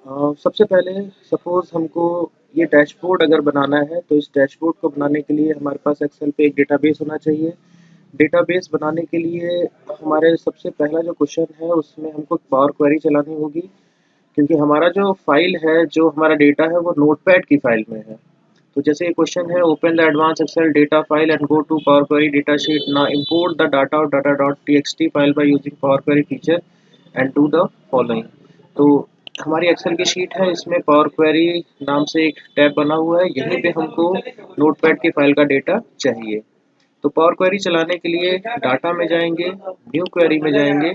सबसे पहले सपोज़ हमको ये डैशबोर्ड अगर बनाना है, तो इस डैशबोर्ड को बनाने के लिए हमारे पास एक्सेल पे एक डेटाबेस होना चाहिए। डेटाबेस बनाने के लिए हमारे सबसे पहला जो क्वेश्चन है, उसमें हमको पावर क्वेरी चलानी होगी, क्योंकि हमारा जो फ़ाइल है, जो हमारा डेटा है, वो नोटपैड की फ़ाइल में है। तो जैसे ये क्वेश्चन है, open the advance Excel data file and go to Power Query data sheet, now import the data और data dot TXT file by using Power Query feature and do the following. तो हमारी Excel की sheet है, इसमें power query नाम से एक tab बना हुआ है, यहीं पे हमको नोटपैड की फाइल का डेटा चाहिए। तो पावर क्वेरी चलाने के लिए डाटा में जाएंगे, न्यू क्वेरी में जाएंगे,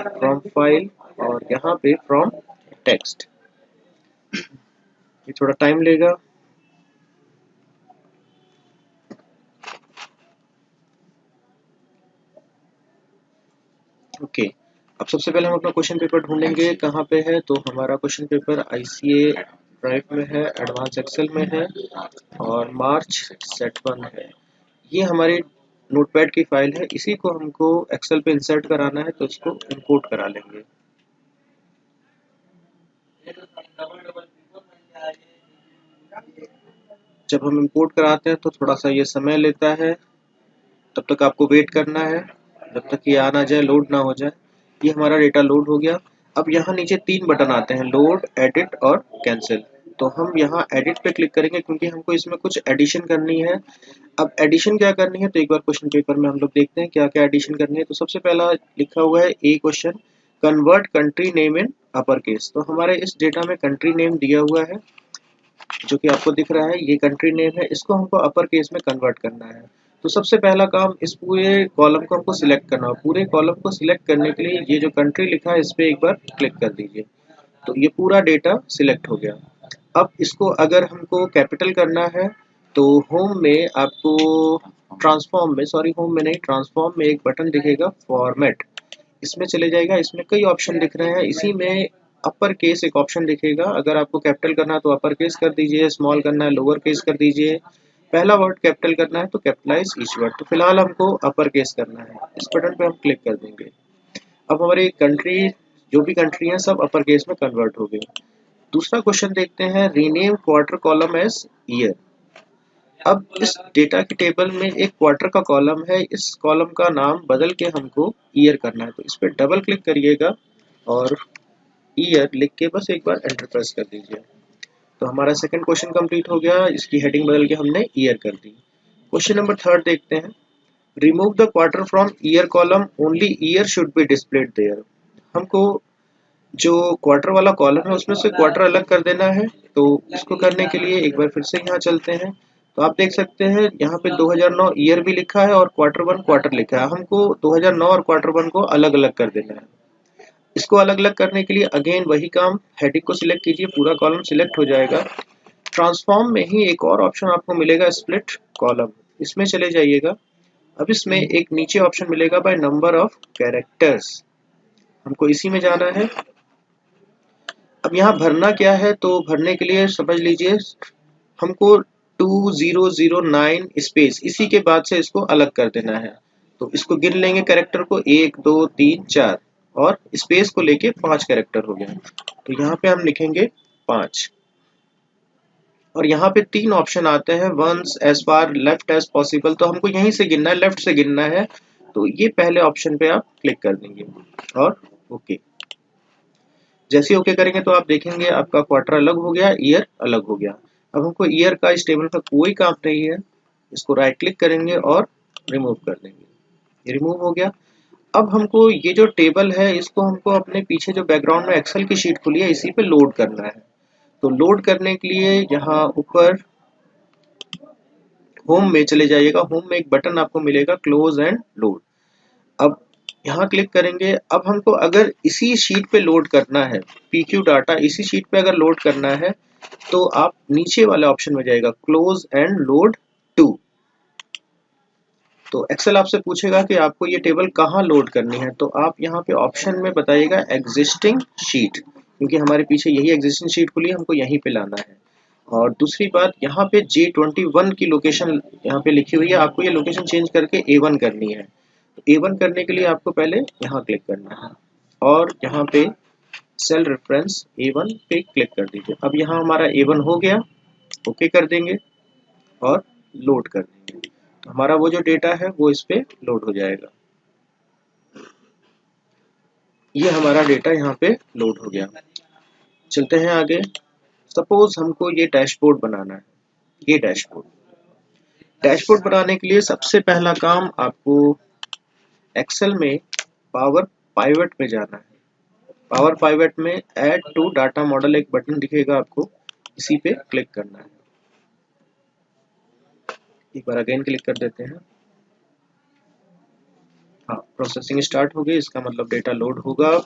फ्रॉम फाइल, और यहाँ पे फ्रॉम टेक्स्ट। ये थोड़ा टाइम लेगा। ओके, अब सबसे पहले हम अपना क्वेश्चन पेपर ढूंढेंगे कहाँ पे है। तो हमारा क्वेश्चन पेपर आईसीए ड्राइव में है, एडवांस एक्सेल में है, और मार्च सेट 1 है। ये हमारी नोटपैड की फाइल है, इसी को हमको एक्सेल पे इंसर्ट कराना है, तो इसको इंपोर्ट करा लेंगे। जब हम इंपोर्ट कराते हैं तो थोड़ा सा ये समय लेता है, तब तक आपको वेट करना है जब तक ये आ ना जाए, लोड ना हो जाए। ये हमारा डेटा लोड हो गया। अब यहाँ नीचे 3 बटन आते हैं, लोड, एडिट और कैंसिल। तो हम यहाँ एडिट पे क्लिक करेंगे, क्योंकि हमको इसमें कुछ एडिशन करनी है। अब एडिशन क्या करनी है, तो एक बार क्वेश्चन पेपर में हम लोग देखते हैं क्या क्या एडिशन करनी है। तो सबसे पहला लिखा हुआ है a question, convert country name in upper case. तो हमारे इस डेटा में कंट्री नेम दिया हुआ है, जो कि आपको दिख रहा है, ये कंट्री नेम है, इसको हमको अपर केस में कन्वर्ट करना है। तो सबसे पहला काम, इस पूरे कॉलम को हमको सिलेक्ट करना है। पूरे कॉलम को सिलेक्ट करने के लिए ये जो कंट्री लिखा है, इस पर एक बार क्लिक कर दीजिए। तो ये पूरा डेटा सिलेक्ट हो गया। अब इसको अगर हमको कैपिटल करना है, तो होम में आपको ट्रांसफॉर्म में, सॉरी होम में नहीं, ट्रांसफॉर्म में एक बटन दिखेगा फॉर्मेट, इसमें चले जाएगा। इसमें कई ऑप्शन दिख रहे हैं, इसी में अपर केस एक ऑप्शन दिखेगा। अगर आपको कैपिटल करना है तो अपर केस कर दीजिए, स्मॉल करना है लोअर केस कर दीजिए, पहला वर्ड कैपिटल करना है तो कैपिटलाइज ईच वर्ड। तो फिलहाल हमको अपर केस करना है, इस बटन पे हम क्लिक कर देंगे। अब हमारी कंट्री, जो भी कंट्री है, सब अपर केस में कन्वर्ट हो गई। दूसरा क्वेश्चन देखते हैं, rename quarter column as year. अब इस डेटा के टेबल में एक क्वार्टर का कॉलम है, इस कॉलम का नाम बदल के हमको ईयर करना है। तो इस पर डबल क्लिक करिएगा और ईयर लिख के बस एक बार एंटर प्रेस कर दीजिए। तो हमारा सेकंड क्वेश्चन कंप्लीट हो गया, इसकी हेडिंग बदल के हमने ईयर कर दी। क्वेश्चन नंबर 3 देखते हैं, remove the quarter from year column, only year should be displayed there. हमको जो क्वार्टर वाला कॉलम है, उसमें से क्वार्टर अलग कर देना है। तो इसको करने के लिए एक बार फिर से यहाँ चलते हैं। तो आप देख सकते हैं यहाँ पे 2009 ईयर भी लिखा है और क्वार्टर 1 क्वार्टर लिखा है। हमको 2009 और क्वार्टर 1 को अलग अलग कर देना है। इसको अलग अलग करने के लिए अगेन वही काम, हेडिंग को सिलेक्ट कीजिए, पूरा कॉलम सिलेक्ट हो जाएगा। ट्रांसफॉर्म में ही एक और ऑप्शन आपको मिलेगा, स्प्लिट कॉलम, इसमें चले जाइएगा। अब इसमें एक नीचे ऑप्शन मिलेगा बाय नंबर ऑफ कैरेक्टर्स, हमको इसी में जाना है। अब यहाँ भरना क्या है, तो भरने के लिए समझ लीजिए हमको 2009 स्पेस, इसी के बाद से इसको अलग कर देना है। तो इसको गिन लेंगे कैरेक्टर को, 1 2 3 4, और स्पेस को लेके 5 कैरेक्टर हो गए। तो यहाँ पे हम लिखेंगे 5, और यहाँ पे 3 ऑप्शन आते हैं, once as far left as possible. तो हमको यहीं से गिनना है, लेफ्ट से गिनना है। तो ये पहले ऑप्शन पे आप क्लिक कर देंगे और ओके। जैसे ओके करेंगे तो आप देखेंगे आपका क्वार्टर अलग हो गया, ईयर अलग हो गया। अब हमको ईयर का इस टेबल में कोई काम नहीं है, इसको राइट क्लिक करेंगे और रिमूव कर देंगे। ये रिमूव हो गया। अब हमको ये जो टेबल है, इसको हमको अपने पीछे जो बैकग्राउंड में एक्सेल की शीट खुली है, इसी पे लोड करना है। तो लोड करने के लिए यहाँ ऊपर होम में चले जाइएगा। होम में एक बटन आपको मिलेगा, क्लोज एंड लोड। अब यहाँ क्लिक करेंगे। अब हमको अगर इसी शीट पे लोड करना है, PQ डाटा इसी शीट पे अगर लोड करना है, तो आप नीचे वाले ऑप्शन में जाएगा, क्लोज एंड लोड टू। तो एक्सेल आपसे पूछेगा कि आपको ये टेबल कहाँ लोड करनी है, तो आप यहाँ पे ऑप्शन में बताइएगा एग्जिस्टिंग शीट, क्योंकि हमारे पीछे यही एग्जिस्टिंग शीट खुली है, हमको यहीं पे लाना है। और दूसरी बात, यहाँ पे J21 की लोकेशन यहाँ पे लिखी हुई है, आपको ये लोकेशन चेंज करके A1 करनी है। A1 करने के लिए आपको पहले यहाँ क्लिक करना है और यहाँ पे सेल रेफरेंस A1 पे क्लिक कर दीजिए। अब यहाँ हमारा A1 हो गया, ओके कर देंगे और लोड कर देंगे, तो हमारा वो जो डेटा है वो इस पे लोड हो जाएगा। ये हमारा डेटा यहाँ पे लोड हो गया। चलते हैं आगे। सपोज हमको ये डैशबोर्ड बनाना है। ये डैशबोर्ड बनाने के लिए सबसे पहला काम आपको एक्सेल में पावर पाइवट में जाना है। पावर पाइवट में ऐड टू डाटा मॉडल एक बटन दिखेगा आपको, इसी पे क्लिक करना है। एक बार अगेन क्लिक कर देते हैं। हाँ, प्रोसेसिंग स्टार्ट हो गई, इसका मतलब डेटा लोड होगा।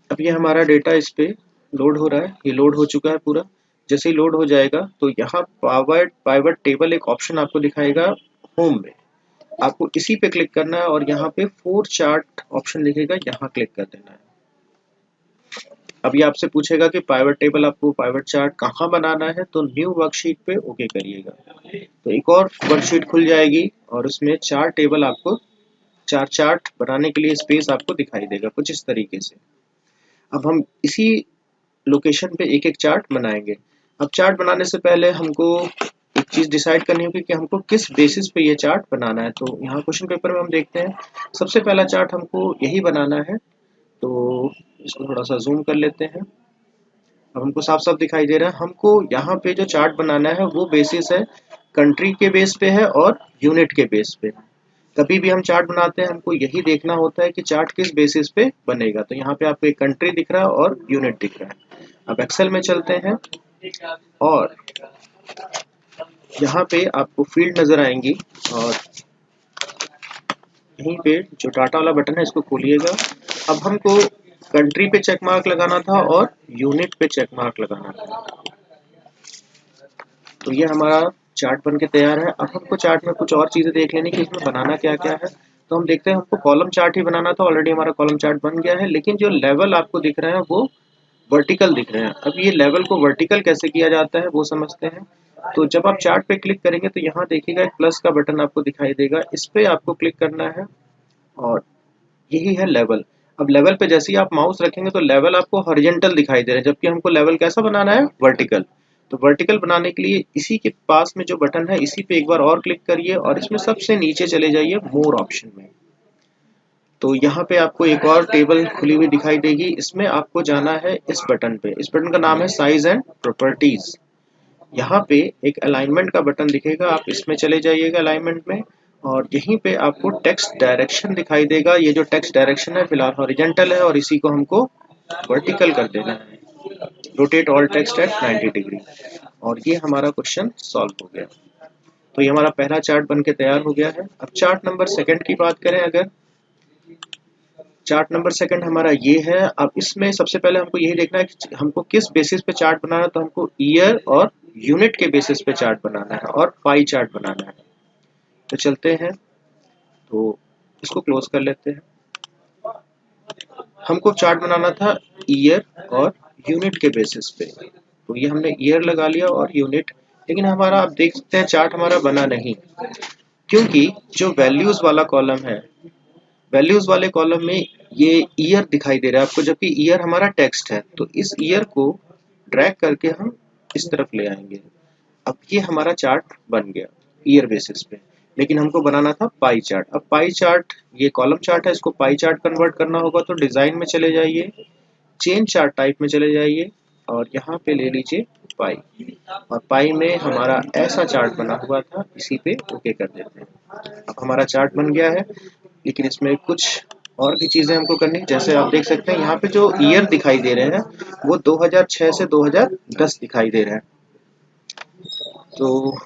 अब ये हमारा डेटा इस पे लोड हो रहा है, ये लोड हो चुका है पूरा। जैसे ही लोड हो जाएगा तो यहाँ पावर पाइवट टेबल एक ऑप्शन आपको दिखाएगा होम में, आपको इसी पे क्लिक करना है और यहाँ पे 4 चार्ट ऑप्शन दिखेगा, यहाँ क्लिक कर देना है। अभी आपसे पूछेगा कि पाइवट टेबल आपको पाइवट चार्ट कहाँ बनाना है, तो न्यू वर्कशीट पे ओके करिएगा। तो एक और वर्कशीट खुल जाएगी और उसमें 4 टेबल आपको 4 चार्ट बनाने के लिए स्पेस आपको दिखाई देगा कुछ इस तरीके से। अब हम इसी लोकेशन पे एक एक चार्ट बनाएंगे। अब चार्ट बनाने से पहले हमको एक चीज डिसाइड करनी होगी कि हमको किस बेसिस पे ये चार्ट बनाना है। तो यहाँ क्वेश्चन पेपर में हम देखते हैं सबसे पहला चार्ट हमको यही बनाना है, तो इसको थोड़ा सा जूम कर लेते हैं। अब हमको साफ साफ दिखाई दे रहा है। हमको यहाँ पे जो चार्ट बनाना है वो बेसिस है कंट्री के बेस पे है और यूनिट के बेस पे। कभी भी हम चार्ट बनाते हैं हमको यही देखना होता है कि चार्ट किस बेसिस पे बनेगा। तो यहाँ पे आपको एक कंट्री दिख रहा है और यूनिट दिख रहा है। अब एक्सेल में चलते हैं और यहाँ पे आपको फील्ड नजर आएंगी और यहीं पे जो डाटा वाला बटन है इसको खोलिएगा। अब हमको कंट्री पे चेक मार्क लगाना था और यूनिट पे चेक मार्क लगाना था। तो ये हमारा चार्ट बन के तैयार है। अब हमको चार्ट में कुछ और चीजें देख लेनी कि इसमें बनाना क्या क्या है। तो हम देखते हैं हमको कॉलम चार्ट ही बनाना था, ऑलरेडी हमारा कॉलम चार्ट बन गया है, लेकिन जो लेवल आपको दिख रहे हैं वो वर्टिकल दिख रहे हैं। अब ये लेवल को वर्टिकल कैसे किया जाता है वो समझते हैं। तो जब आप चार्ट पे क्लिक करेंगे तो यहाँ देखिएगा एक प्लस का बटन आपको दिखाई देगा, इस पे आपको क्लिक करना है और यही है लेवल। अब लेवल पे जैसे ही आप माउस रखेंगे तो लेवल आपको हॉरिजॉन्टल दिखाई दे रहा है, जबकि हमको लेवल कैसा बनाना है, वर्टिकल। तो वर्टिकल बनाने के लिए इसी के पास में जो बटन है इसी पे एक बार और क्लिक करिए और इसमें सबसे नीचे चले जाइए मोर ऑप्शन में। तो यहाँ पे आपको एक और टेबल खुली हुई दिखाई देगी, इसमें आपको जाना है इस बटन पे। इस बटन का नाम है साइज एंड प्रॉपर्टीज। यहाँ पे एक अलाइनमेंट का बटन दिखेगा, आप इसमें चले जाइएगा अलाइनमेंट में और यहीं पे आपको टेक्स्ट डायरेक्शन दिखाई देगा। ये जो टेक्स्ट डायरेक्शन है फिलहाल हॉरिजॉन्टल है और इसी को हमको वर्टिकल कर देना है। Rotate all text at 90 degree और ये हमारा क्वेश्चन सॉल्व हो गया। तो ये हमारा पहला चार्ट बन के तैयार हो गया है। अब चार्ट नंबर सेकंड की बात करें, अगर चार्ट नंबर सेकंड हमारा ये है। अब इसमें सबसे पहले हमको यही देखना है कि हमको किस बेसिस पे चार्ट बनाना है। तो हमको ईयर और यूनिट के बेसिस पे चार्ट बनाना है और पाई चार्ट बनाना है। तो चलते हैं, तो इसको क्लोज कर लेते हैं। हमको चार्ट बनाना था ईयर और यूनिट के बेसिस पे, तो ये हमने ईयर लगा लिया और यूनिट। लेकिन हमारा आप देख सकते हैं चार्ट हमारा बना नहीं, क्योंकि जो वैल्यूज वाला कॉलम है, वैल्यूज वाले कॉलम में ये ईयर दिखाई दे रहा है आपको, जबकि ईयर हमारा टेक्स्ट है। तो इस ईयर को ड्रैग करके हम इस तरफ ले आएंगे। अब ये हमारा चार्ट बन गया ईयर बेसिस पे, लेकिन हमको बनाना था पाई चार्ट। अब पाई चार्ट, ये कॉलम चार्ट है, इसको पाई चार्ट कन्वर्ट करना होगा। तो डिजाइन में चले जाइए, चेंज चार्ट टाइप में चले जाइए और यहाँ पे ले लीजिए पाई, और पाई में हमारा ऐसा चार्ट बना हुआ था, इसी पे ओके कर देते हैं। अब हमारा चार्ट बन गया है, लेकिन इसमें कुछ और भी चीजें हमको करनी। जैसे आप देख सकते हैं यहाँ पे जो ईयर दिखाई दे रहे हैं वो 2006 से 2010 दिखाई दे रहे हैं। तो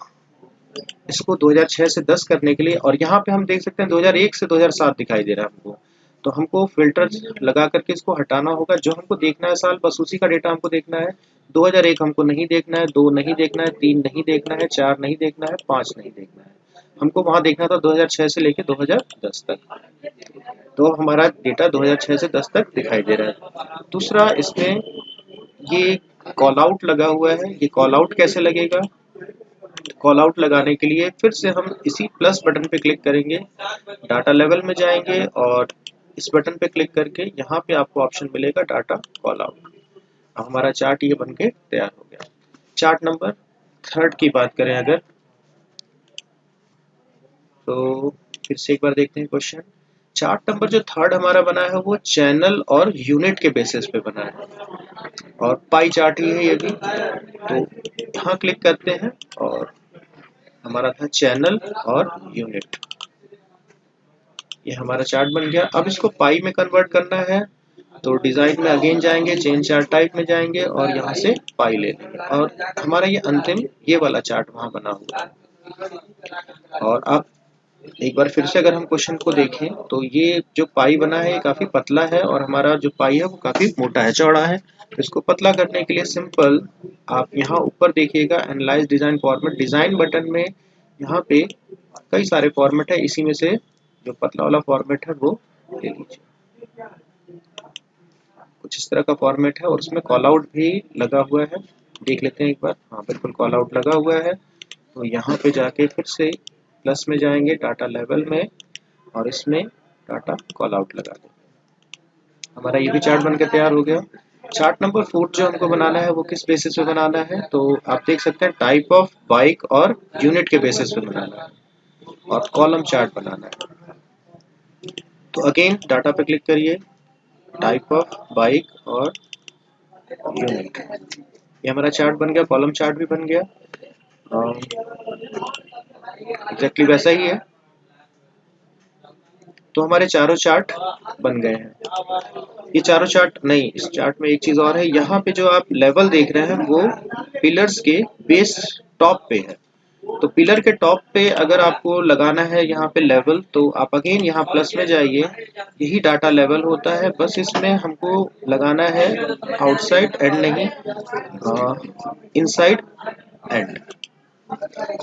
इसको 2006 से 10 करने के लिए, और यहाँ पे हम देख सकते हैं 2001 से 2007 दिखाई दे रहा है हमको। तो हमको फिल्टर लगा करके इसको हटाना होगा। जो हमको देखना है साल, बस उसी का डेटा हमको देखना है। 2001 हमको नहीं देखना है, 2 नहीं देखना है, 3 नहीं देखना है, 4 नहीं देखना है, 5 नहीं देखना है। हमको वहां देखना था 2006 से लेके 2010 तक। तो हमारा डेटा 2006 से 10 तक दिखाई दे रहा है। दूसरा, इसमें ये कॉल आउट लगा हुआ है। ये कॉल आउट कैसे लगेगा, कॉल आउट लगाने के लिए फिर से हम इसी प्लस बटन पे क्लिक करेंगे, डाटा लेवल में जाएंगे और इस बटन पे क्लिक करके यहाँ पे आपको ऑप्शन मिलेगा डाटा कॉल आउट। अब हमारा चार्ट ये बन के तैयार हो गया। चार्ट नंबर 3 की बात करें अगर, तो फिर से एक बार देखते हैं क्वेश्चन। चार्ट नंबर जो 3 हमारा बना है वो चैनल और यूनिट के बेसिस पे बना है और पाई चार्ट ही है ये भी। तो यहाँ क्लिक करते हैं और हमारा था चैनल और यूनिट, ये हमारा चार्ट बन गया। अब इसको पाई में कन्वर्ट करना है तो डिजाइन में अगेन जाएंगे, चेंज चार्ट टाइप में जाएंगे और यहाँ से पाई ले लेंगे और हमारा ये अंतिम ये वाला चार्ट वहां बना हुआ है। और अब एक बार फिर से अगर हम क्वेश्चन को देखें तो ये जो पाई बना है ये काफी पतला है और हमारा जो पाई है वो काफी मोटा है, चौड़ा है। तो इसको पतला करने के लिए सिंपल आप यहाँ ऊपर देखिएगा analyse design format, design button में यहाँ पे कई सारे फॉर्मेट है, इसी में से जो पतला वाला फॉर्मेट है वो ले लीजिए। कुछ इस तरह का फॉर्मेट है और उसमें कॉल आउट भी लगा हुआ है, देख लेते हैं एक बार। हाँ बिल्कुल कॉल आउट लगा हुआ है। तो यहाँ पे जाके फिर से प्लस में जाएंगे डाटा लेवल में और इसमें डाटा कॉल आउट लगा देंगे। हमारा ये भी चार्ट बनकर तैयार हो गया। चार्ट नंबर 4 जो हमको बनाना है वो किस बेसिस पे बनाना है, तो आप देख सकते हैं टाइप ऑफ बाइक और यूनिट के बेसिस पे बनाना है और कॉलम चार्ट बनाना है। तो अगेन डाटा पे क्लिक करिए, टाइप ऑफ बाइक और यूनिट, ये हमारा चार्ट बन गया, कॉलम चार्ट भी बन गया। एग्जैक्टली वैसा ही है। तो हमारे चारों चार्ट बन गए हैं। ये चारों चार्ट नहीं, इस चार्ट में एक चीज और है, यहाँ पे जो आप लेवल देख रहे हैं वो पिलर्स के बेस टॉप पे है। तो पिलर के टॉप पे अगर आपको लगाना है यहाँ पे लेवल, तो आप अगेन यहाँ प्लस में जाइए, यही डाटा लेवल होता है, बस इसमें हमको लगाना है आउटसाइड एंड नहीं इनसाइड एंड,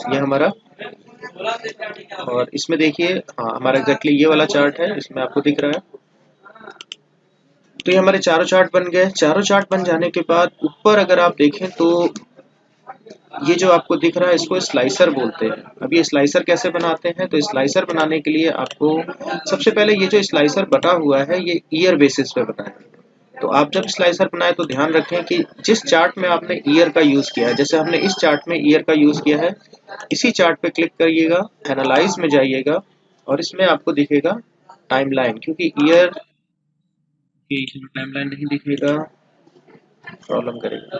ये हमारा। और इसमें देखिए हाँ हमारा एग्जैक्टली ये वाला चार्ट है, इसमें आपको दिख रहा है। तो ये हमारे चारों चार्ट बन गए। चारों चार्ट बन जाने के बाद ऊपर अगर आप देखें तो ये जो आपको दिख रहा है इसको स्लाइसर बोलते हैं। अब ये स्लाइसर कैसे बनाते हैं, तो स्लाइसर बनाने के लिए आपको सबसे पहले ये जो स्लाइसर बना हुआ है ये ईयर बेसिस पे बना है। तो आप जब स्लाइसर बनाए तो ध्यान रखें कि जिस चार्ट में आपने ईयर का यूज किया है, जैसे हमने इस चार्ट में ईयर का यूज किया है, इसी चार्ट पे क्लिक करिएगा, एनालाइज में जाइएगा और इसमें आपको दिखेगा टाइमलाइन, क्योंकि ईयर टाइमलाइन नहीं दिखेगा, प्रॉब्लम करेगा।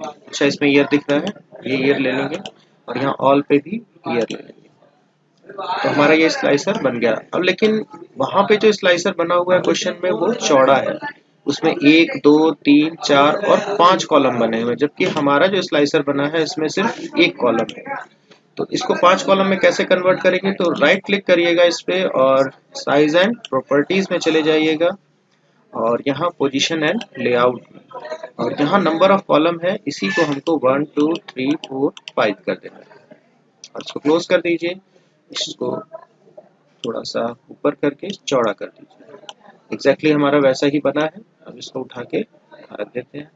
अच्छा इसमें ईयर दिख रहा है, ये ईयर ले लेंगे और यहाँ ऑल पे भी ईयर ले लेंगे। तो हमारा ये स्लाइसर बन गया। अब लेकिन वहां पे जो स्लाइसर बना हुआ है क्वेश्चन में वो चौड़ा है, उसमें 1 2 3 4 और 5 कॉलम बने हुए, जबकि हमारा जो स्लाइसर बना है इसमें सिर्फ 1 कॉलम है। तो इसको 5 कॉलम में कैसे कन्वर्ट करेंगे, तो राइट क्लिक करिएगा इस पे और साइज एंड प्रॉपर्टीज में चले जाइएगा और यहाँ पोजीशन एंड लेआउट और यहाँ नंबर ऑफ कॉलम है, इसी को हमको 1 2 3 4 5 कर देना है और इसको क्लोज कर दीजिए। इसको थोड़ा सा ऊपर करके चौड़ा कर दीजिए। एग्जैक्टली हमारा वैसा ही बना है। अब इसको उठा के रख देते हैं।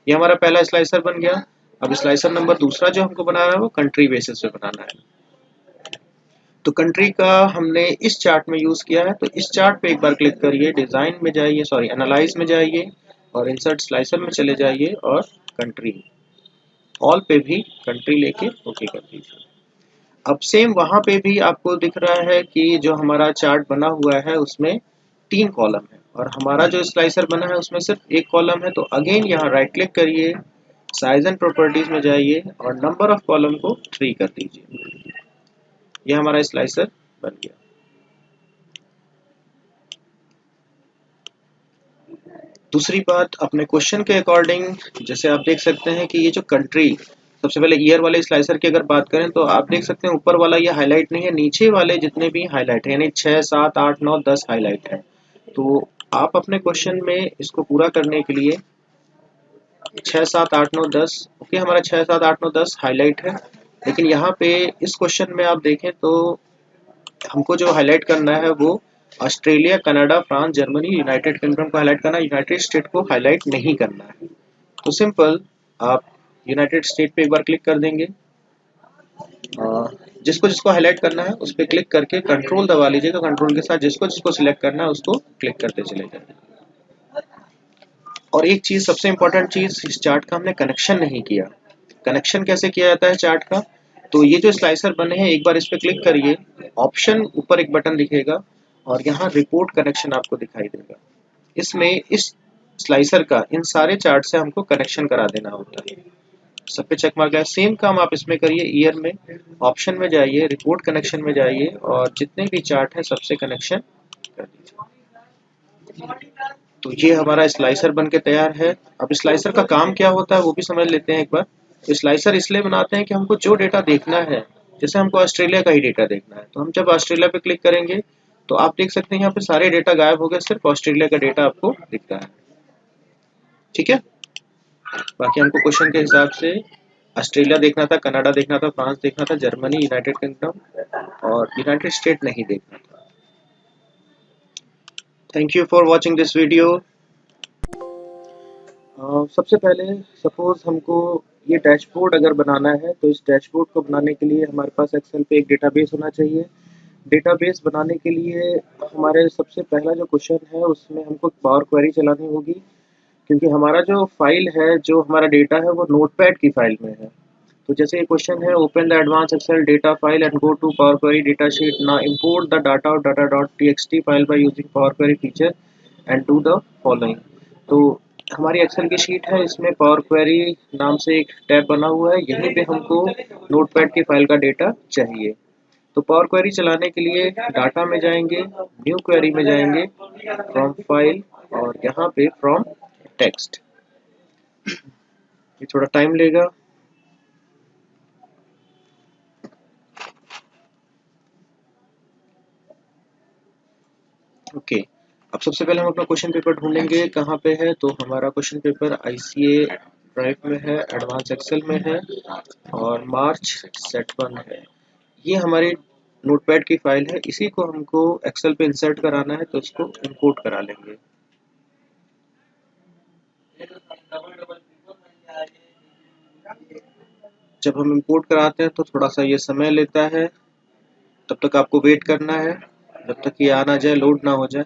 ये हमारा पहला स्लाइसर बन गया। अब स्लाइसर नंबर दूसरा जो हमको बनाना है वो कंट्री बेसिस पे बनाना है। तो कंट्री का हमने इस चार्ट में यूज किया है, तो इस चार्ट पे एक बार क्लिक करिए, डिजाइन में जाइए, सॉरी एनालाइज में जाइए और इंसर्ट स्लाइसर में चले जाइए और कंट्री ऑल पे भी कंट्री लेके ओके कर दीजिए। अब सेम वहां पे भी आपको दिख रहा है कि जो हमारा चार्ट बना हुआ है उसमें 3 कॉलम है और हमारा जो स्लाइसर बना है उसमें सिर्फ 1 कॉलम है। तो अगेन यहाँ राइट क्लिक करिए, साइज एंड प्रॉपर्टीज में जाइए और नंबर ऑफ कॉलम को 3 कर दीजिए। यह हमारा स्लाइसर बन गया। दूसरी बात, अपने क्वेश्चन के अकॉर्डिंग जैसे आप देख सकते हैं कि ये जो कंट्री, सबसे पहले ईयर वाले स्लाइसर की अगर बात करें तो आप देख सकते हैं ऊपर वाला ये हाईलाइट नहीं है, नीचे वाले जितने भी हाईलाइट है, यानी 6 7 8 9 10 हाईलाइट है। तो आप अपने क्वेश्चन में इसको पूरा करने के लिए 6 7 8 9 10, ओके हमारा 6 7 8 9 10 हाईलाइट है। लेकिन यहाँ पे इस क्वेश्चन में आप देखें तो हमको जो हाईलाइट करना है वो Australia, Canada, France, Germany, United kingdom को हाईलाइट करना है, यूनाइटेड स्टेट को हाईलाइट नहीं करना है। तो सिंपल आप यूनाइटेड स्टेट पे एक बार क्लिक कर देंगे। जिसको जिसको हाईलाइट करना है उस पर क्लिक करके कंट्रोल दबा लीजिएगा। कंट्रोल के साथ जिसको जिसको सिलेक्ट करना है उसको क्लिक करते चले जाइए। और एक चीज, सबसे इंपॉर्टेंट चीज, इस चार्ट का हमने कनेक्शन नहीं किया। कनेक्शन कैसे किया जाता है चार्ट का? तो ये जो स्लाइसर बने हैं, एक बार इस पर क्लिक करिए, ऑप्शन ऊपर एक बटन दिखेगा और यहाँ रिपोर्ट कनेक्शन आपको दिखाई देगा। इसमें इस स्लाइसर का इन सारे चार्ट से हमको कनेक्शन करा देना होता है। सब पे चेक मार्क है। सेम काम आप इसमें करिए। ईयर में ऑप्शन में जाइए, रिपोर्ट कनेक्शन में जाइए और जितने भी चार्ट हैं सबसे कनेक्शन कर दीजिए। तो ये हमारा स्लाइसर बन के तैयार है। अब स्लाइसर का काम क्या होता है वो भी समझ लेते हैं एक बार। स्लाइसर इसलिए बनाते हैं कि हमको जो डेटा देखना है, जैसे हमको ऑस्ट्रेलिया का ही डेटा देखना है, तो हम जब ऑस्ट्रेलिया पे क्लिक करेंगे तो आप देख सकते हैं यहाँ पे सारे डेटा गायब हो गए, सिर्फ ऑस्ट्रेलिया का डेटा आपको दिख रहा है। ठीक है, बाकी हमको क्वेश्चन के हिसाब से ऑस्ट्रेलिया देखना था, कनाडा देखना था, फ्रांस देखना था, जर्मनी, यूनाइटेड किंगडम और यूनाइटेड स्टेट नहीं देखना था। Thank you for watching this video. सबसे पहले सपोज हमको ये डैशबोर्ड अगर बनाना है, तो इस डैशबोर्ड को बनाने के लिए हमारे पास एक्सेल पे एक डेटाबेस होना चाहिए। डेटाबेस बनाने के लिए हमारे सबसे पहला जो क्वेश्चन है उसमें हमको पावर क्वेरी चलानी होगी, क्योंकि हमारा जो फाइल है, जो हमारा डेटा है, वो नोटपैड की फाइल में है। तो जैसे ये क्वेश्चन है, open the advance Excel data file and go to Power Query data sheet, now import the data और data dot TXT file by using Power Query feature and do the following. तो हमारी Excel की sheet है, इसमें power query नाम से एक tab बना हुआ है, यहीं पे हमको नोटपैड की फाइल का डेटा चाहिए। तो पावर क्वेरी चलाने के लिए डाटा में जाएंगे, न्यू क्वेरी में जाएंगे, फ्रॉम फाइल और यहाँ पे फ्रॉम टेक्स्ट। ये थोड़ा टाइम लेगा। ओके, अब सबसे पहले हम अपना क्वेश्चन पेपर ढूंढेंगे कहाँ पे है। तो हमारा क्वेश्चन पेपर आईसीए ड्राइव में है, एडवांस एक्सेल में है और मार्च सेट 1 है। ये हमारी नोटपैड की फाइल है, इसी को हमको एक्सेल पे इंसर्ट कराना है, तो इसको इंपोर्ट करा लेंगे। जब हम इंपोर्ट कराते हैं तो थोड़ा सा ये समय लेता है, तब तक आपको वेट करना है जब तक ये आ ना जाए, लोड ना हो जाए।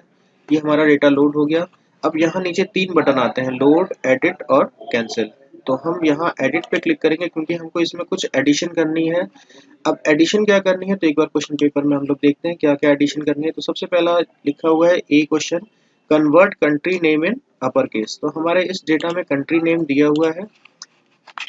ये हमारा डेटा लोड हो गया। अब यहाँ नीचे 3 बटन आते हैं, लोड, एडिट और कैंसिल। तो हम यहाँ एडिट पे क्लिक करेंगे क्योंकि हमको इसमें कुछ एडिशन करनी है। अब एडिशन क्या करनी है, तो एक बार क्वेश्चन पेपर में हम लोग देखते हैं क्या क्या एडिशन करनी है। तो सबसे पहला लिखा हुआ है a question, convert country name in upper case. तो हमारे इस डेटा में कंट्री नेम दिया हुआ है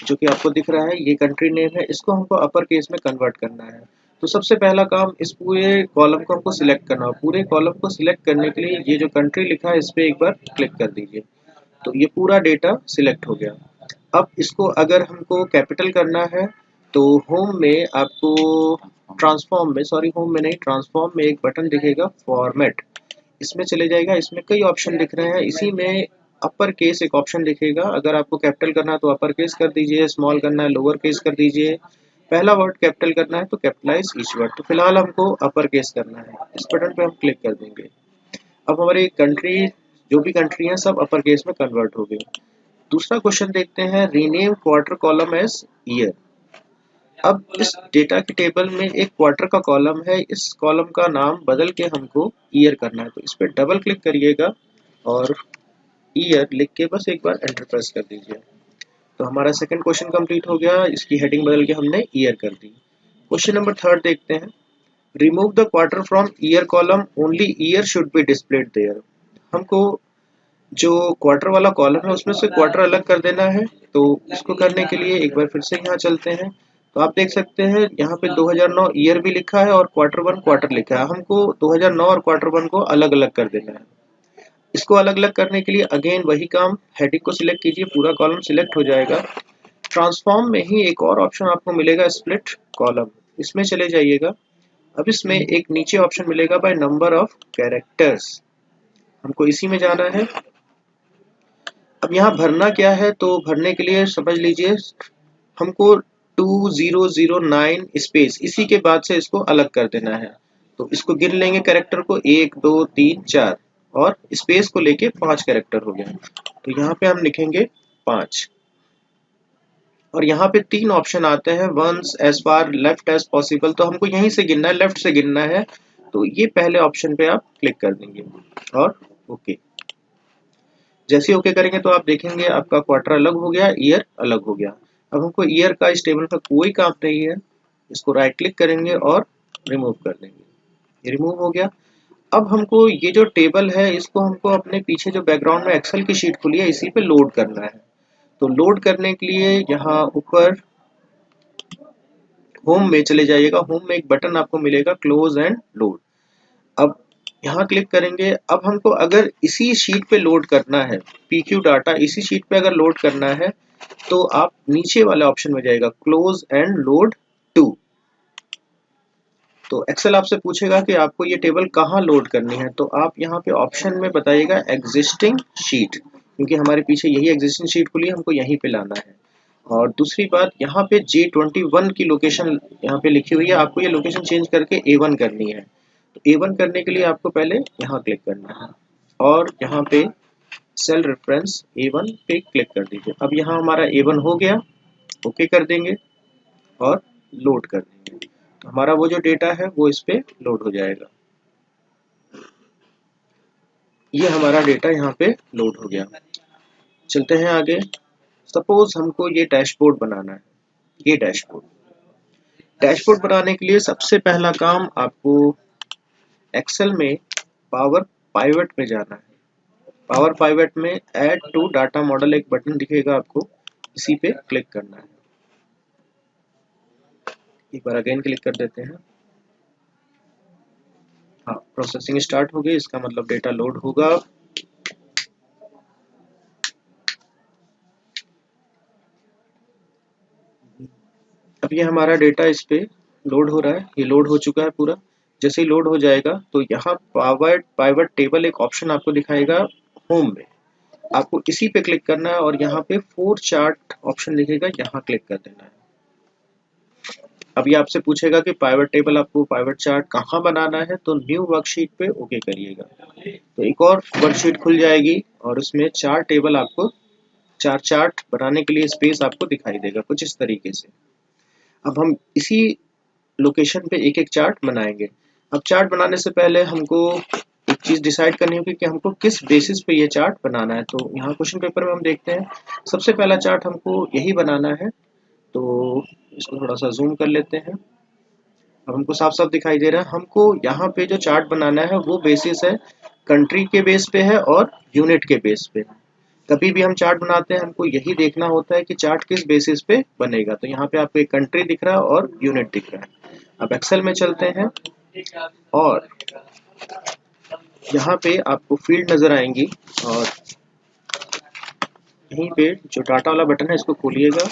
जो कि आपको दिख रहा है, ये कंट्री नेम है, इसको हमको अपर केस में कन्वर्ट करना है। तो सबसे पहला काम, इस पूरे कॉलम को हमको सिलेक्ट करना है। पूरे कॉलम को सिलेक्ट करने के लिए ये जो कंट्री लिखा है इस पर एक बार क्लिक कर दीजिए। तो ये पूरा डेटा सिलेक्ट हो गया। अब इसको अगर हमको कैपिटल करना है तो होम में आपको ट्रांसफॉर्म में, सॉरी होम में नहीं, ट्रांसफॉर्म में एक बटन दिखेगा फॉर्मेट, इसमें चले जाएगा। इसमें कई ऑप्शन दिख रहे हैं, इसी में अपर केस एक ऑप्शन दिखेगा। अगर आपको कैपिटल करना है तो अपर केस कर दीजिए, स्मॉल करना है लोअर केस कर दीजिए, पहला वर्ड कैपिटल करना है तो कैपिटलाइज ईच वर्ड। तो फिलहाल हमको अपर केस करना है, इस बटन पे हम क्लिक कर देंगे। अब हमारी कंट्री, जो भी कंट्री है, सब अपर केस में कन्वर्ट हो गई। दूसरा क्वेश्चन देखते हैं, rename quarter column as year. अब इस डेटा की टेबल में एक क्वार्टर का कॉलम है, इस कॉलम का नाम बदल के हमको ईयर करना है। तो इस पर डबल क्लिक करिएगा और ईयर लिख के बस एक बार एंटर प्रेस कर दीजिए। तो हमारा सेकंड क्वेश्चन कंप्लीट हो गया, इसकी हेडिंग बदल के हमने ईयर कर दी। क्वेश्चन नंबर 3 देखते हैं, remove the quarter from year column, only year should be displayed there. हमको जो क्वार्टर वाला कॉलम है उसमें से क्वार्टर अलग कर देना है। तो इसको करने के लिए एक बार फिर से यहाँ चलते हैं। तो आप देख सकते हैं यहाँ पे 2009 ईयर भी लिखा है और क्वार्टर 1 क्वार्टर लिखा है। हमको 2009 और क्वार्टर 1 को अलग अलग कर देना है। इसको अलग अलग करने के लिए अगेन वही काम, हेडिंग को सिलेक्ट कीजिए, पूरा कॉलम सिलेक्ट हो जाएगा। ट्रांसफॉर्म में ही एक और ऑप्शन आपको मिलेगा, स्प्लिट कॉलम, इसमें चले जाइएगा। अब इसमें एक नीचे ऑप्शन मिलेगा बाय नंबर ऑफ कैरेक्टर्स, हमको इसी में जाना है। अब यहाँ भरना क्या है, तो भरने के लिए समझ लीजिए हमको 2009 स्पेस, इसी के बाद से इसको अलग कर देना है। तो इसको गिन लेंगे कैरेक्टर को, 1 2 3 4 और स्पेस को लेके 5 कैरेक्टर हो गया। तो यहाँ पे हम लिखेंगे 5 और यहाँ पे 3 ऑप्शन आते हैं, once as far left as possible, तो हमको यहीं से गिनना है, लेफ्ट से गिनना है, तो ये पहले ऑप्शन पे आप क्लिक कर देंगे और ओके। जैसे ओके करेंगे तो आप देखेंगे आपका क्वार्टर अलग हो गया, ईयर अलग हो गया। अब हमको ईयर का इस टेबल का कोई काम नहीं है, इसको राइट क्लिक करेंगे और रिमूव कर देंगे, ये रिमूव हो गया। अब हमको ये जो टेबल है इसको हमको अपने पीछे जो बैकग्राउंड में एक्सेल की शीट खुली है इसी पे लोड करना है। तो लोड करने के लिए यहाँ ऊपर होम में चले जाइएगा, होम में एक बटन आपको मिलेगा क्लोज एंड लोड। अब यहाँ क्लिक करेंगे। अब हमको अगर इसी शीट पे लोड करना है, PQ डाटा इसी शीट पे अगर लोड करना है तो आप नीचे वाले ऑप्शन में जाएगा, क्लोज एंड लोड टू। तो एक्सेल आपसे पूछेगा कि आपको ये टेबल कहाँ लोड करनी है, तो आप यहाँ पे ऑप्शन में बताइएगा एग्जिस्टिंग शीट, क्योंकि हमारे पीछे यही एग्जिस्टिंग शीट खुली है, हमको यहीं पे लाना है। और दूसरी बात, यहाँ पे J21 की लोकेशन यहाँ पे लिखी हुई है, आपको ये लोकेशन चेंज करके A1 करनी है। तो A1 करने के लिए आपको पहले यहाँ क्लिक करना है और यहाँ पे सेल रेफरेंस A1 पे क्लिक कर दीजिए। अब यहाँ हमारा A1 हो गया, ओके कर देंगे और लोड कर देंगे, तो हमारा वो जो डेटा है वो इस पे लोड हो जाएगा। ये हमारा डेटा यहाँ पे लोड हो गया। चलते हैं आगे। सपोज हमको ये डैशबोर्ड बनाना है, ये डैशबोर्ड बनाने के लिए सबसे पहला काम आपको एक्सेल में पावर पाइवट में जाना है। पावर पाइवट में ऐड टू डाटा मॉडल एक बटन दिखेगा आपको, इसी पे क्लिक करना है। एक बार अगेन क्लिक कर देते हैं। हाँ, प्रोसेसिंग स्टार्ट हो गई, इसका मतलब डेटा लोड होगा। अब ये हमारा डेटा इस पे लोड हो रहा है, ये लोड हो चुका है पूरा। जैसे ही लोड हो जाएगा तो यहाँ पावर पाइवट टेबल एक ऑप्शन आपको दिखाएगा होम में, आपको इसी पे क्लिक करना है और यहाँ पे 4 चार्ट ऑप्शन दिखेगा, यहाँ क्लिक कर देना है। अब ये आपसे पूछेगा कि पाइवट टेबल आपको पाइवट चार्ट कहाँ बनाना है, तो न्यू वर्कशीट पे ओके करिएगा। तो एक और वर्कशीट खुल जाएगी और उसमें 4 टेबल आपको 4 चार्ट बनाने के लिए स्पेस आपको दिखाई देगा कुछ इस तरीके से। अब हम इसी लोकेशन पे एक एक चार्ट बनाएंगे। अब चार्ट बनाने से पहले हमको एक चीज डिसाइड करनी होगी कि हमको किस बेसिस पे ये चार्ट बनाना है। तो यहाँ क्वेश्चन पेपर में हम देखते हैं सबसे पहला चार्ट हमको यही बनाना है, तो इसको थोड़ा सा जूम कर लेते हैं। अब हमको साफ साफ दिखाई दे रहा है। हमको यहाँ पे जो चार्ट बनाना है वो बेसिस है कंट्री के बेस पे है और यूनिट के बेस पे। कभी भी हम चार्ट बनाते हैं हमको यही देखना होता है कि चार्ट किस बेसिस पे बनेगा। तो यहाँ पे आपको एक कंट्री दिख रहा है और यूनिट दिख रहा है। अब एक्सेल में चलते हैं और यहाँ पे आपको फील्ड नजर आएंगी और यहीं पे जो डाटा वाला बटन है इसको खोलिएगा।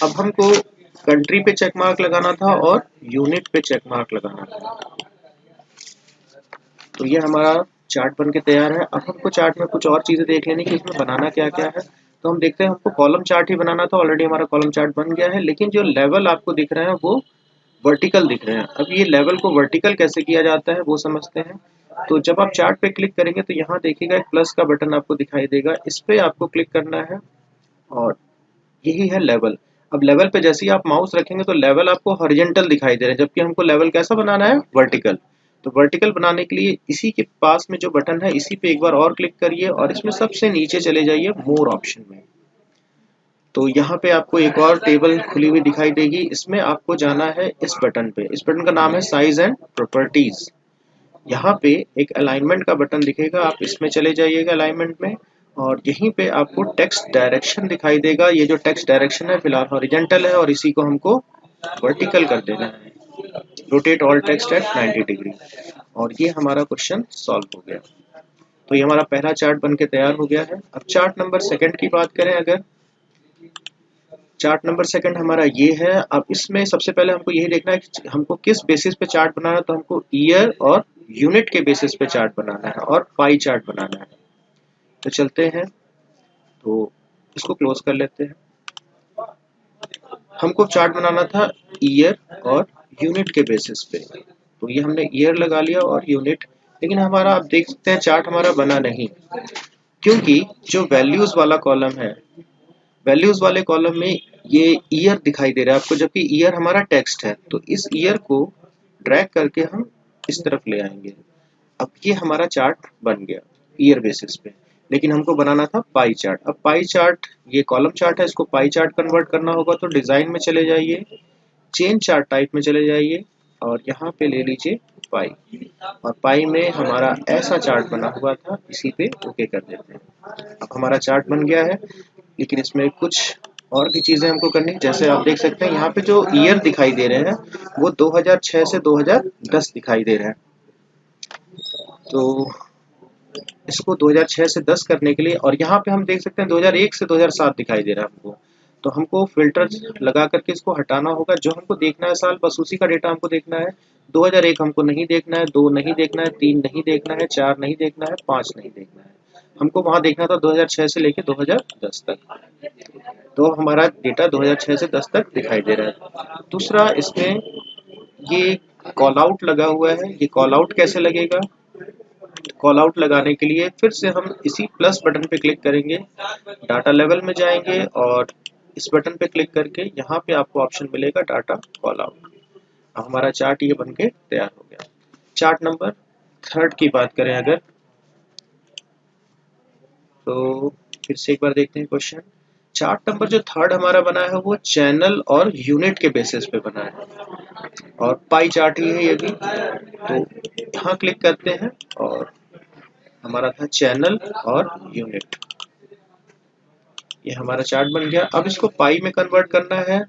अब हमको कंट्री पे चेक मार्क लगाना था और यूनिट पे चेक मार्क लगाना था। तो ये हमारा चार्ट बन के तैयार है। अब हमको चार्ट में कुछ और चीजें देख लेनी कि इसमें बनाना क्या क्या है। तो हम देखते हैं हमको कॉलम चार्ट ही बनाना था, ऑलरेडी हमारा कॉलम चार्ट बन गया है, लेकिन जो लेवल आपको दिख रहे हैं वो वर्टिकल दिख रहे हैं। अब ये लेवल को वर्टिकल कैसे किया जाता है वो समझते हैं। तो जब आप चार्ट पे क्लिक करेंगे तो यहाँ देखिएगा एक प्लस का बटन आपको दिखाई देगा, इस पे आपको क्लिक करना है और यही है लेवल। अब लेवल पे जैसे ही आप माउस रखेंगे तो लेवल आपको हॉरिजॉन्टल दिखाई दे रहा है, जबकि हमको लेवल कैसा बनाना है, वर्टिकल। तो वर्टिकल बनाने के लिए इसी के पास में जो बटन है इसी पे एक बार और क्लिक करिए और इसमें सबसे नीचे चले जाइए मोर ऑप्शन में। तो यहाँ पे आपको एक और टेबल खुली हुई दिखाई देगी, इसमें आपको जाना है इस बटन पे। इस बटन का नाम है साइज एंड प्रॉपर्टीज। यहाँ पे एक अलाइनमेंट का बटन दिखेगा, आप इसमें चले जाइएगा अलाइनमेंट में और यहीं पे आपको टेक्स्ट डायरेक्शन दिखाई देगा। ये जो टेक्स्ट डायरेक्शन है फिलहाल हॉरिजॉन्टल है और इसी को हमको वर्टिकल कर देना है। Rotate all text at 90 degree. और ये हमारा क्वेश्चन सॉल्व हो गया। तो ये हमारा पहला चार्ट बन के तैयार हो गया है। अब चार्ट नंबर सेकंड की बात करें, अगर चार्ट नंबर सेकंड हमारा ये है। अब इसमें सबसे पहले हमको यही देखना है कि हमको किस बेसिस पे चार्ट बनाना है। तो हमको ईयर और यूनिट के बेसिस पे चार्ट बनाना है और पाई चार्ट बनाना है। तो चलते हैं, तो इसको क्लोज कर लेते हैं। हमको चार्ट बनाना था ईयर और यूनिट के बेसिस पे, तो ये हमने ईयर लगा लिया और यूनिट। लेकिन हमारा आप देख सकते हैं चार्ट हमारा बना नहीं, क्योंकि जो वैल्यूज वाला कॉलम है, वैल्यूज वाले कॉलम में ये ईयर दिखाई दे रहा है आपको, जबकि ईयर हमारा टेक्स्ट है। तो इस ईयर को ड्रैग करके हम इस तरफ ले आएंगे। अब ये हमारा चार्ट बन गया ईयर बेसिस पे, लेकिन हमको बनाना था पाई चार्ट। अब पाई चार्ट, ये कॉलम चार्ट है, इसको पाई चार्ट कन्वर्ट करना होगा तो डिजाइन में चले जाइए, चेन चार्ट टाइप में चले जाइए और यहाँ पे ले लीजिए पाई, और पाई में हमारा ऐसा चार्ट बना हुआ था, इसी पे ओके कर देते हैं। अब हमारा चार्ट बन गया है, लेकिन इसमें कुछ और भी चीजें हमको करनी। जैसे आप देख सकते हैं यहाँ पे जो ईयर दिखाई दे रहे हैं वो 2006 से 2010 दिखाई दे रहे हैं। तो इसको 2006 से 10 करने के लिए, और यहाँ पे हम देख सकते हैं 2001 से 2007 दिखाई दे रहा है हमको। तो हमको फिल्टर लगा करके इसको हटाना होगा। जो हमको देखना है साल, बस उसी का डेटा हमको देखना है। 2001 हमको नहीं देखना है, 2 नहीं देखना है, 3 नहीं देखना है, 4 नहीं देखना है, 5 नहीं देखना है। हमको वहां देखना था 2006 से लेके 2010 तक। तो हमारा डेटा 2006 से 10 तक दिखाई दे रहा है। दूसरा, इसमें ये कॉल आउट लगा हुआ है। ये कॉल आउट कैसे लगेगा? कॉल आउट लगाने के लिए फिर से हम इसी प्लस बटन पे क्लिक करेंगे, डाटा लेवल में जाएंगे और इस बटन पे क्लिक करके यहाँ पे आपको ऑप्शन मिलेगा डाटा कॉल आउट। हमारा चार्ट ये बन के तैयार हो गया। चार्ट नंबर 3 की बात करें अगर, तो फिर से एक बार देखते हैं क्वेश्चन। चार्ट नंबर जो 3 हमारा बना है वो चैनल और यूनिट के बेसिस पे बना है, और पाई चार्ट ही है ये भी। तो यहाँ क्लिक करते हैं और हमारा था चैनल और यूनिट। ये हमारा चार्ट बन गया। अब इसको पाई में कन्वर्ट करना है,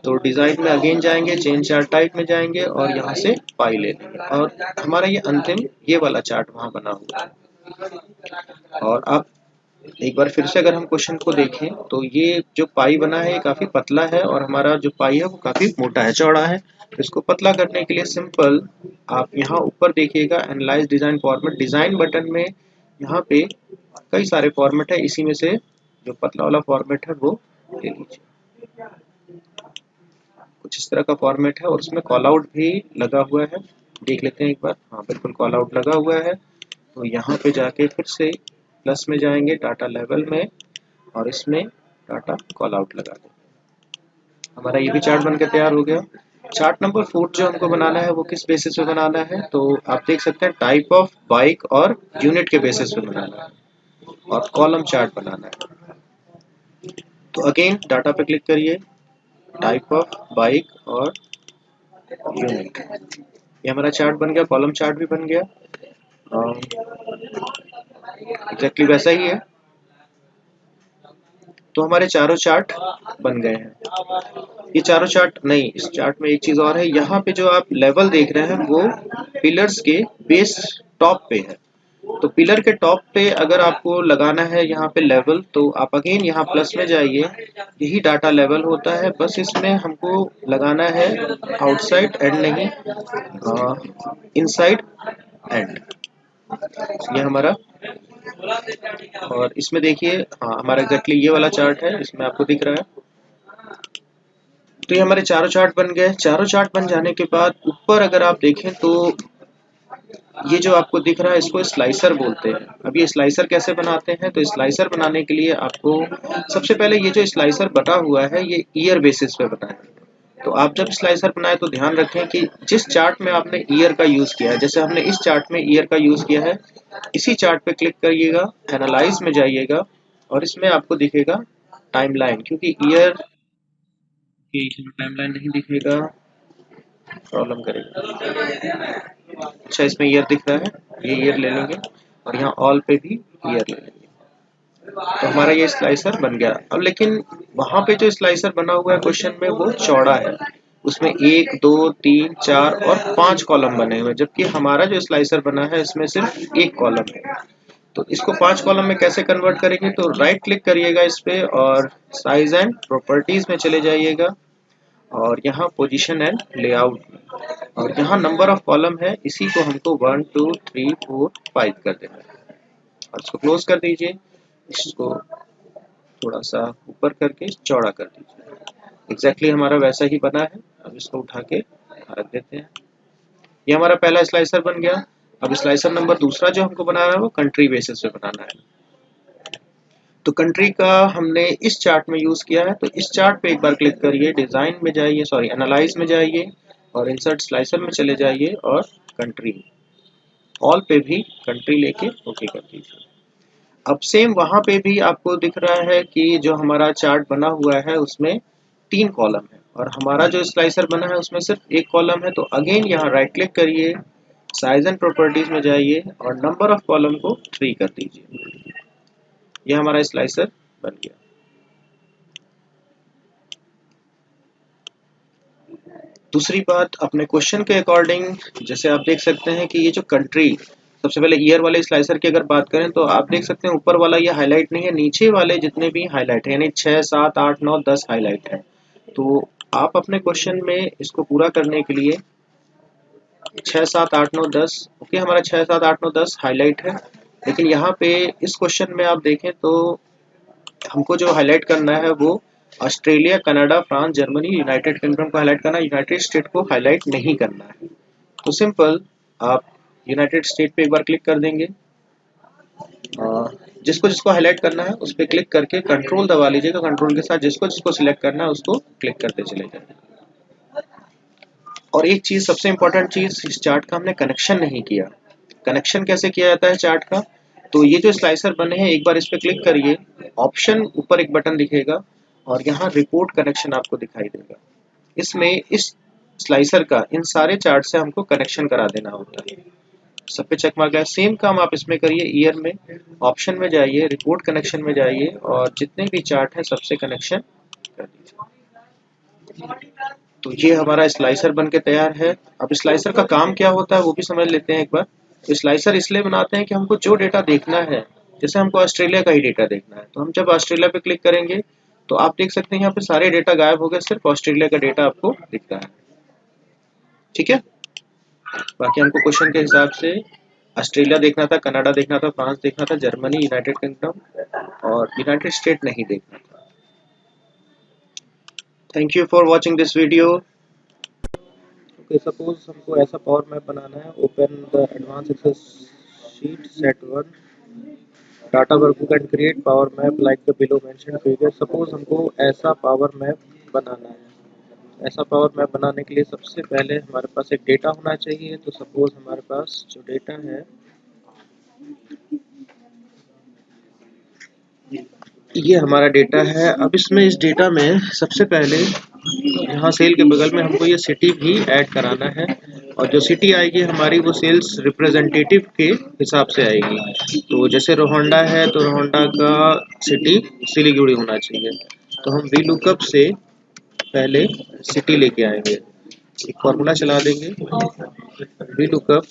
तो डिजाइन में अगेन जाएंगे, चेंज चार्ट टाइप में जाएंगे और यहाँ से पाई ले लेंगे, और हमारा ये अंतिम ये वाला चार्ट वहां बना हुआ है। और अब एक बार फिर से अगर हम क्वेश्चन को देखें तो ये जो पाई बना है ये काफी पतला है, और हमारा जो पाई है वो काफी मोटा है, चौड़ा है। तो इसको पतला करने के लिए सिंपल आप यहाँ ऊपर देखिएगा, analyse design format, design button में यहाँ पे कई सारे फॉर्मेट है, इसी में से जो पतला वाला फॉर्मेट है वो ले लीजिए। कुछ इस तरह का फॉर्मेट है और उसमें कॉल आउट भी लगा हुआ है। देख लेते हैं एक बार। हाँ, बिल्कुल कॉल आउट लगा हुआ है। तो यहाँ पे जाके फिर से प्लस में जाएंगे, डाटा लेवल में, और इसमें डाटा कॉल आउट लगा दें। हमारा ये भी चार्ट बनकर तैयार हो गया। चार्ट नंबर 4 जो हमको बनाना है वो किस बेसिस पे बनाना है, तो आप देख सकते हैं टाइप ऑफ बाइक और यूनिट के बेसिस पे बनाना है, और कॉलम चार्ट बनाना है। तो अगेन डाटा पे क्लिक करिए, टाइप ऑफ बाइक और यूनिट। ये हमारा चार्ट बन गया, कॉलम चार्ट भी बन गया। एग्जैक्टली वैसा ही है। तो हमारे चारों चार्ट बन गए हैं। ये चारों चार्ट नहीं, इस चार्ट में एक चीज और है। यहाँ पे जो आप लेवल देख रहे हैं वो पिलर्स के बेस टॉप पे है। तो पिलर के टॉप पे अगर आपको लगाना है यहाँ पे लेवल, तो आप अगेन यहाँ प्लस में जाइए, यही डाटा लेवल होता है। बस इसमें हमको लगाना है आउटसाइड एंड नहीं, इनसाइड एंड। ये हमारा, और इसमें देखिए, हाँ हमारा एग्जैक्टली ये वाला चार्ट है, इसमें आपको दिख रहा है। तो ये हमारे चारों चार्ट बन गए। चारों चार्ट बन जाने के बाद ऊपर अगर आप देखें तो ये जो आपको दिख रहा है इसको स्लाइसर बोलते हैं। अब ये स्लाइसर कैसे बनाते हैं, तो स्लाइसर बनाने के लिए आपको सबसे पहले ये जो स्लाइसर बना हुआ है ये ईयर बेसिस पे बना है। तो आप जब स्लाइसर बनाए तो ध्यान रखें कि जिस चार्ट में आपने ईयर का यूज किया है, जैसे हमने इस चार्ट में ईयर का यूज किया है, इसी चार्ट पे क्लिक करिएगा, एनालाइज में जाइएगा, और इसमें आपको दिखेगा टाइमलाइन। क्योंकि ईयर की टाइमलाइन नहीं दिखेगा, प्रॉब्लम करेगा। अच्छा, इसमें ईयर दिख रहा है, ये ईयर ले लेंगे, और यहाँ ऑल पे भी ईयर ले लेंगे। तो हमारा ये स्लाइसर बन गया। अब लेकिन वहां पे जो स्लाइसर बना हुआ है क्वेश्चन में वो चौड़ा है, उसमें 1 2 3 4 और 5 कॉलम बने हुए, जबकि हमारा जो स्लाइसर बना है इसमें सिर्फ एक कॉलम है। तो इसको 5 कॉलम में कैसे कन्वर्ट करेंगे, तो राइट क्लिक करिएगा इस पे और साइज एंड प्रॉपर्टीज में चले जाइएगा, और यहाँ पोजीशन एंड लेआउट, और यहाँ नंबर ऑफ कॉलम है, इसी को हमको 1 2 3 4 5 कर देना है, और इसको क्लोज कर दीजिए। इसको थोड़ा सा ऊपर करके चौड़ा कर दीजिए। एग्जैक्टली हमारा वैसा ही बना है। अब इसको उठा के रख देते हैं। ये हमारा पहला स्लाइसर बन गया। अब स्लाइसर नंबर दूसरा जो हमको बनाना है वो कंट्री बेसिस पे बनाना है। तो कंट्री का हमने इस चार्ट में यूज किया है, तो इस चार्ट पे एक बार क्लिक करिए, डिजाइन में जाइए, सॉरी एनालाइज में जाइए और इंसर्ट स्लाइसर में चले जाइए और कंट्री ऑल पे भी कंट्री लेके ओके कर दीजिए। अब सेम वहां पे भी आपको दिख रहा है कि जो हमारा चार्ट बना हुआ है उसमें 3 कॉलम है और हमारा जो स्लाइसर बना है उसमें सिर्फ 1 कॉलम है। तो अगेन यहाँ राइट क्लिक करिए, साइज एंड प्रॉपर्टीज में जाइए और नंबर ऑफ कॉलम को 3 कर दीजिए। यह हमारा स्लाइसर बन गया। दूसरी बात, अपने क्वेश्चन के अकॉर्डिंग जैसे आप देख सकते हैं कि ये जो कंट्री, सबसे पहले ईयर वाले स्लाइसर की अगर बात करें तो आप देख सकते हैं ऊपर वाला ये हाईलाइट नहीं है, नीचे वाले जितने भी हाईलाइट है यानी 6, 7, 8, 9, 10 हाईलाइट है। तो आप अपने क्वेश्चन में इसको पूरा करने के लिए 6, 7, 8, 9, 10 ओके, हमारा 6, 7, 8, 9, 10 हाईलाइट है। लेकिन यहाँ पे इस क्वेश्चन में आप देखें तो हमको जो हाईलाइट करना है वो Australia, Canada, France, Germany, United kingdom को हाईलाइट करना है, यूनाइटेड स्टेट को हाईलाइट नहीं करना है। तो सिंपल आप यूनाइटेड स्टेट पे एक बार क्लिक कर देंगे, जिसको जिसको हाईलाइट करना है उस पर क्लिक करके कंट्रोल दबा लीजिएगा, कंट्रोल के साथ जिसको जिसको सिलेक्ट करना है उसको क्लिक करते चले जाइए। और एक चीज, सबसे इंपॉर्टेंट चीज, इस चार्ट का हमने कनेक्शन नहीं किया। कनेक्शन कैसे किया जाता है चार्ट का? तो ये जो स्लाइसर बने हैं एक बार इस पे क्लिक करिए, ऑप्शन ऊपर एक बटन दिखेगा और यहाँ रिपोर्ट कनेक्शन आपको दिखाई देगा। इसमें इस स्लाइसर का इन सारे चार्ट से हमको कनेक्शन करा देना होता है। सब पे चेक मार्क है। सेम काम आप इसमें करिए, ईयर में ऑप्शन में जाइए, रिपोर्ट कनेक्शन में जाइए और जितने भी चार्ट हैं सबसे कनेक्शन कर दीजिए। तो ये हमारा स्लाइसर बन के तैयार है। अब स्लाइसर का काम क्या होता है वो भी समझ लेते हैं एक बार। स्लाइसर इसलिए बनाते हैं कि हमको जो डेटा देखना है, जैसे हमको ऑस्ट्रेलिया का ही डेटा देखना है, तो हम जब ऑस्ट्रेलिया पे क्लिक करेंगे तो आप देख सकते हैं यहाँ पे सारे डेटा गायब हो गए, सिर्फ ऑस्ट्रेलिया का डेटा आपको दिखता है। ठीक है, बाकी हमको क्वेश्चन के हिसाब से ऑस्ट्रेलिया देखना था, कनाडा देखना था, फ्रांस देखना था, जर्मनी, यूनाइटेड किंगडम और यूनाइटेड स्टेट नहीं देखना था। Thank you for watching this video. Okay, suppose हमको ऐसा पावर मैप बनाना है। Open the advance Excel sheet, set 1 data workbook and create power map like the below mentioned figure. Suppose हमको ऐसा पावर मैप बनाना है। ऐसा पावर मैप बनाने के लिए सबसे पहले हमारे पास एक डेटा होना चाहिए। तो सपोज हमारे पास जो डेटा है ये हमारा डेटा है। अब इसमें इस डेटा में सबसे पहले यहाँ सेल के बगल में हमको ये सिटी भी ऐड कराना है और जो सिटी आएगी हमारी वो सेल्स रिप्रेजेंटेटिव के हिसाब से आएगी। तो जैसे रोहंडा है तो रोहंडा का सिटी सिलीगुड़ी होना चाहिए। तो हम वी लुकअप से पहले सिटी लेके आएंगे, एक फॉर्मूला चला देंगे, V lookup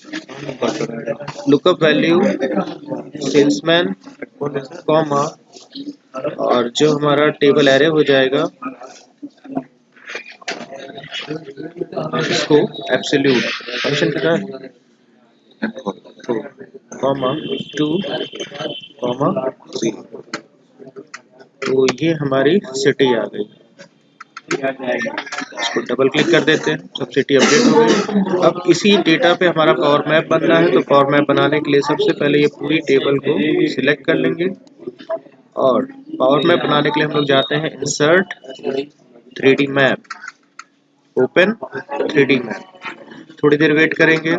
value salesman comma और जो हमारा टेबल एरे हो जाएगा इसको एब्सोल्यूट फंक्शन कितना है कॉमा 2 कॉमा 3। तो ये हमारी सिटी आ गई। इसको डबल क्लिक कर देते हैं, सब सिटी अपडेट हो गई। अब इसी डेटा पे हमारा पावर मैप बनना है। तो पावर मैप बनाने के लिए सबसे पहले ये पूरी टेबल को सिलेक्ट कर लेंगे और पावर मैप बनाने के लिए हम लोग जाते हैं insert 3D map, open 3D map. थोड़ी देर वेट करेंगे।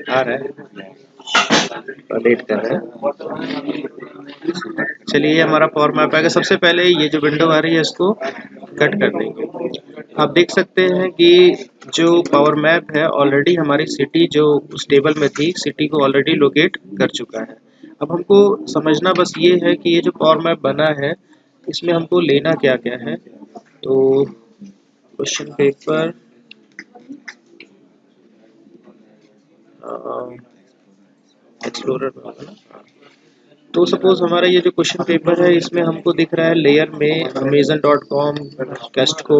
आ रहा है, वेट कर रहे हैं। चलिए, ये हमारा पावर मैप आएगा। सबसे पहले ये जो विंडो आ रही है इसको कट कर देंगे। आप देख सकते हैं कि जो पावर मैप है ऑलरेडी हमारी सिटी जो उस टेबल में थी, सिटी को ऑलरेडी लोकेट कर चुका है। अब हमको समझना बस ये है कि ये जो पावर मैप बना है इसमें हमको लेना क्या क्या है। तो क्वेश्चन पेपर एक्सप्लोरर में होगा ना। तो सपोज हमारा ये जो क्वेश्चन पेपर है इसमें हमको दिख रहा है लेयर में amazon.com, कैस्टको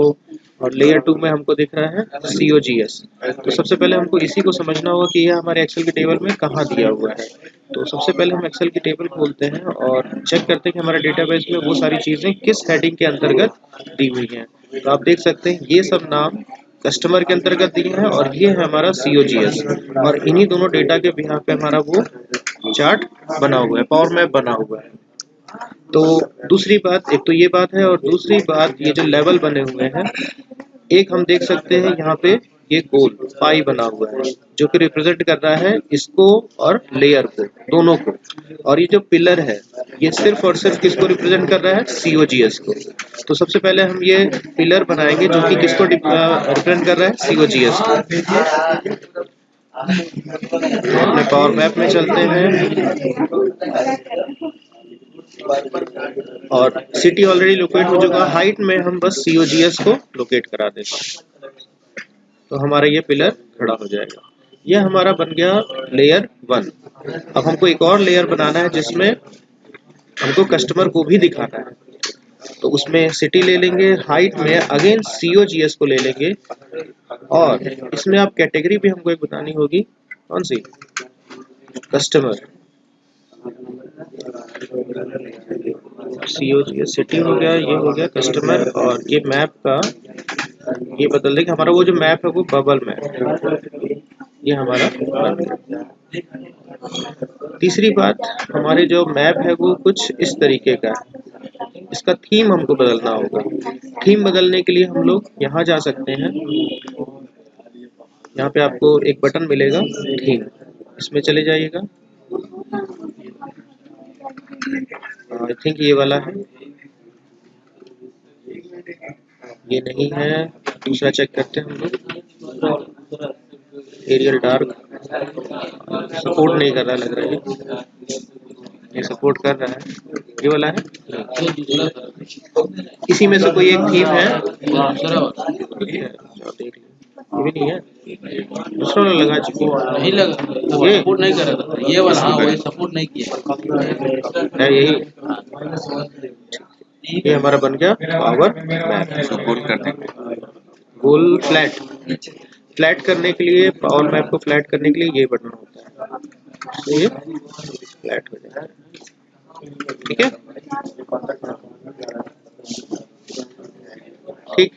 और लेयर 2 में हमको दिख रहा है COGS। तो सबसे पहले हमको इसी को समझना होगा कि यह हमारे एक्सेल के टेबल में कहाँ दिया हुआ है। तो सबसे पहले हम एक्सेल की टेबल खोलते हैं और चेक करते हैं कि हमारे डेटाबेस में वो सारी चीज़ें किस हेडिंग के अंतर्गत दी हुई हैं। तो आप देख सकते हैं ये सब नाम कस्टमर के अंतर्गत दिए हैं और ये है हमारा COGS, और इन्हीं दोनों डेटा के बिहाफ पे हमारा वो चार्ट बना हुआ है, पावर मैप बना हुआ है। तो दूसरी बात, एक तो ये बात है, और दूसरी बात ये जो लेवल बने हुए हैं, एक हम देख सकते हैं यहाँ पे ये गोल पाई बना हुआ है जो कि रिप्रेजेंट कर रहा है इसको और लेयर को, दोनों को। और ये जो पिलर है ये सिर्फ और सिर्फ किसको रिप्रेजेंट कर रहा है? COGS को। तो सबसे पहले हम ये पिलर बनाएंगे जो कि किसको रिप्रेजेंट कर रहा है? COGS को। तो अपने पावर मैप में चलते हैं और सिटी ऑलरेडी लोकेट हो चुका, हाइट में हम बस COGS को लोकेट करा देते हैं तो हमारा ये पिलर खड़ा हो जाएगा। ये हमारा बन गया लेयर 1। अब हमको एक और लेयर बनाना है जिसमें हमको कस्टमर को भी दिखाना है, तो उसमें सिटी ले लेंगे, हाइट में अगेन COGS को ले लेंगे, और इसमें आप कैटेगरी भी हमको एक बतानी होगी, कौन सी? कस्टमर। COGS सिटी हो गया, ये हो गया कस्टमर, और ये मैप का ये बदल देंगे, हमारा वो जो मैप है वो बबल मैप, ये हमारा बन गया। तीसरी बात, हमारे जो मैप है वो कुछ इस तरीके का है, इसका थीम हमको बदलना होगा। थीम बदलने के लिए हम लोग यहाँ जा सकते हैं, यहाँ पे आपको एक बटन मिलेगा थीम, इसमें चले जाइएगा। आई थिंक ये वाला है, ये नहीं है, दूसरा चेक करते हैं हम लोग। एरियल डार्क सपोर्ट नहीं कर रहा लग रहा है, ये सपोर्ट कर रहा है, ये वाला है, इसी में से कोई एक थीम है, देख लीजिए। ये भी नहीं है, दूसरा वाला लगा चुकी नहीं लगा, ये सपोर्ट नहीं कर रहा था, ये वाला हाँ वही सपोर्ट नहीं किया है, यही। ये हमारा बन गया पावर मैप। सपोर्ट कर देंगे। गोल फ्लैट करने के लिए, पावर मैप को फ्लैट करने के लिए ये बटन होता है, तो ये फ्लैट हो जाता है। ठीक है, ठीक।